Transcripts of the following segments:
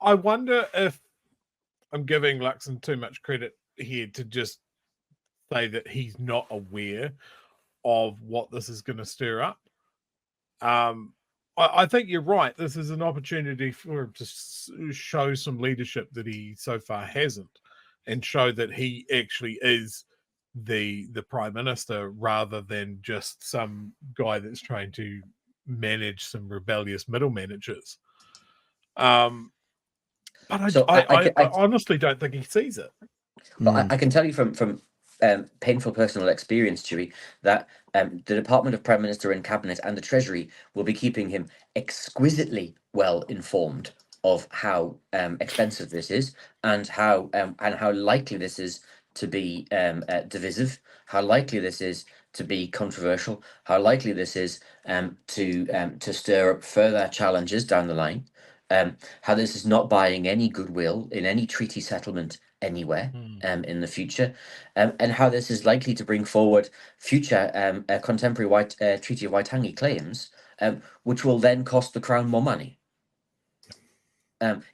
I wonder if I'm giving Luxon too much credit here to just say that he's not aware of what this is going to stir up. I think you're right. This is an opportunity for him to show some leadership that he so far hasn't, and show that he actually is the Prime Minister rather than just some guy that's trying to manage some rebellious middle managers. But I honestly don't think he sees it. Well, I can tell you from painful personal experience, Chewy, that the Department of Prime Minister and Cabinet and the Treasury will be keeping him exquisitely well informed of how expensive this is, and how likely this is to be divisive, how likely this is to be controversial, how likely this is to stir up further challenges down the line, how this is not buying any goodwill in any treaty settlement anywhere in the future, and how this is likely to bring forward future contemporary Treaty of Waitangi claims, which will then cost the Crown more money.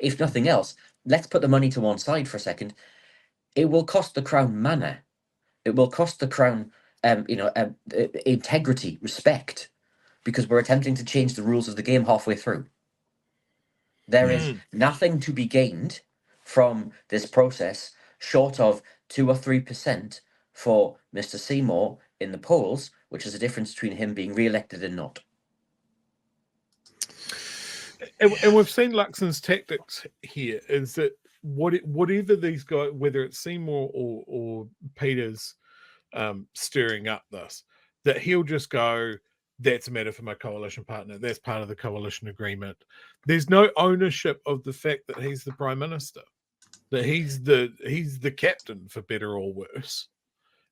If nothing else, let's put the money to one side for a second. It will cost the Crown manner. It will cost the Crown, integrity, respect, because we're attempting to change the rules of the game halfway through. There is nothing to be gained from this process short of 2 or 3% for Mr. Seymour in the polls, which is the difference between him being re-elected and not. And we've seen Luxon's tactics here is that whatever these guys, whether it's Seymour or Peters stirring up this, that he'll just go, that's a matter for my coalition partner. That's part of the coalition agreement. There's no ownership of the fact that he's the Prime Minister, that he's the captain, for better or worse.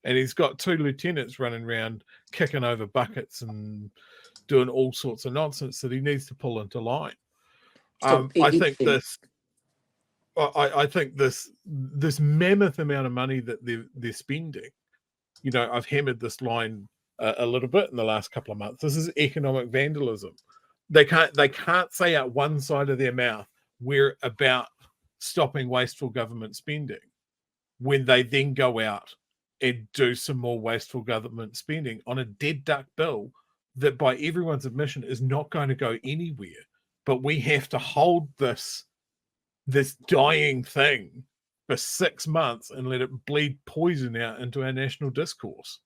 And he's got 2 lieutenants running around kicking over buckets and doing all sorts of nonsense that he needs to pull into line. I think this mammoth amount of money that they're spending, I've hammered this line a little bit in the last couple of months. This is economic vandalism. They can't say out one side of their mouth, we're about stopping wasteful government spending, when they then go out and do some more wasteful government spending on a dead duck bill that, by everyone's admission, is not going to go anywhere. But we have to hold this dying thing for 6 months and let it bleed poison out into our national discourse.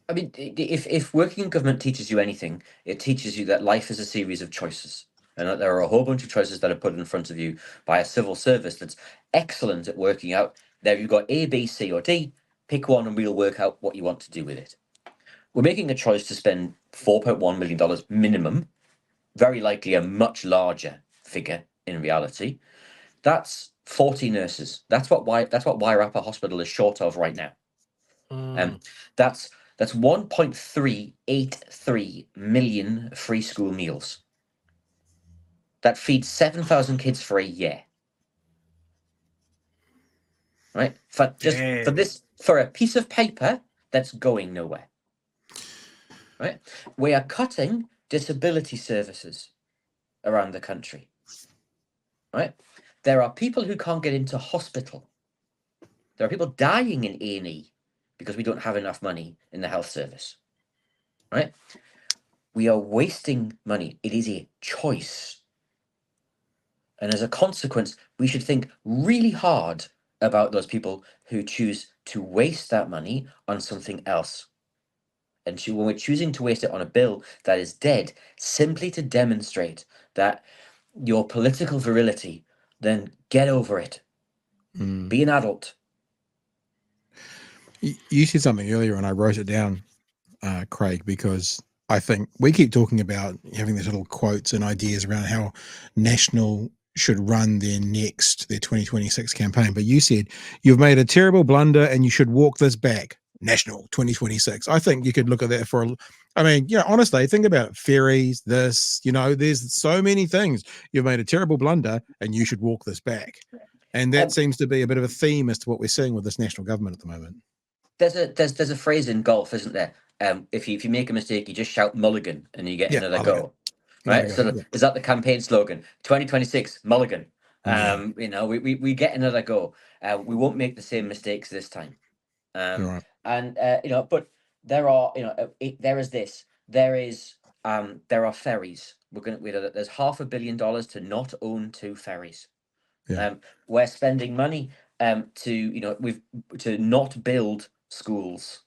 I mean, if working in government teaches you anything, it teaches you that life is a series of choices, and that there are a whole bunch of choices that are put in front of you by a civil service that's excellent at working out. There you've got A, B, C, or D. Pick one and we'll work out what you want to do with it. We're making a choice to spend $4.1 million minimum, very likely a much larger figure in reality. That's 40 nurses. That's what Wairapa Hospital is short of right now. That's 1.383 million free school meals. That feeds 7,000 kids for a year. Right? For a piece of paper that's going nowhere. Right? We are cutting disability services around the country. Right? There are people who can't get into hospital. There are people dying in A&E because we don't have enough money in the health service. Right? We are wasting money. It is a choice. And as a consequence, we should think really hard about those people who choose to waste that money on something else. And when we're choosing to waste it on a bill that is dead, simply to demonstrate that your political virility, then get over it. Be an adult. You said something earlier and I wrote it down, Craig, because I think we keep talking about having these little quotes and ideas around how National should run their 2026 campaign. But you said, you've made a terrible blunder and you should walk this back. National 2026. I think you could look at that honestly, think about it. Ferries, there's so many things. You've made a terrible blunder and you should walk this back. And that seems to be a bit of a theme as to what we're seeing with this national government at the moment. There's a phrase in golf, isn't there? If you make a mistake, you just shout mulligan and you get another go. Right? Is that the campaign slogan? 2026 mulligan. You know, we get another go. We won't make the same mistakes this time. Right. And you know, but there are, you know, there is this. There are ferries. There's $500 million to not own 2 ferries. Yeah. We're spending money to, you know, to not build schools.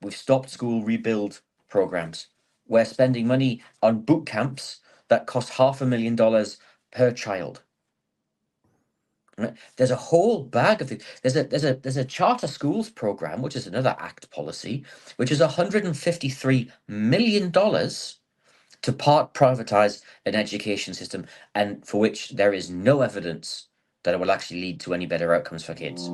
We've stopped school rebuild programs. We're spending money on boot camps that cost $500,000 per child. Right? There's a whole bag of things. There's a charter schools program, which is another ACT policy, which is $153 million to part privatize an education system, and for which there is no evidence that it will actually lead to any better outcomes for kids.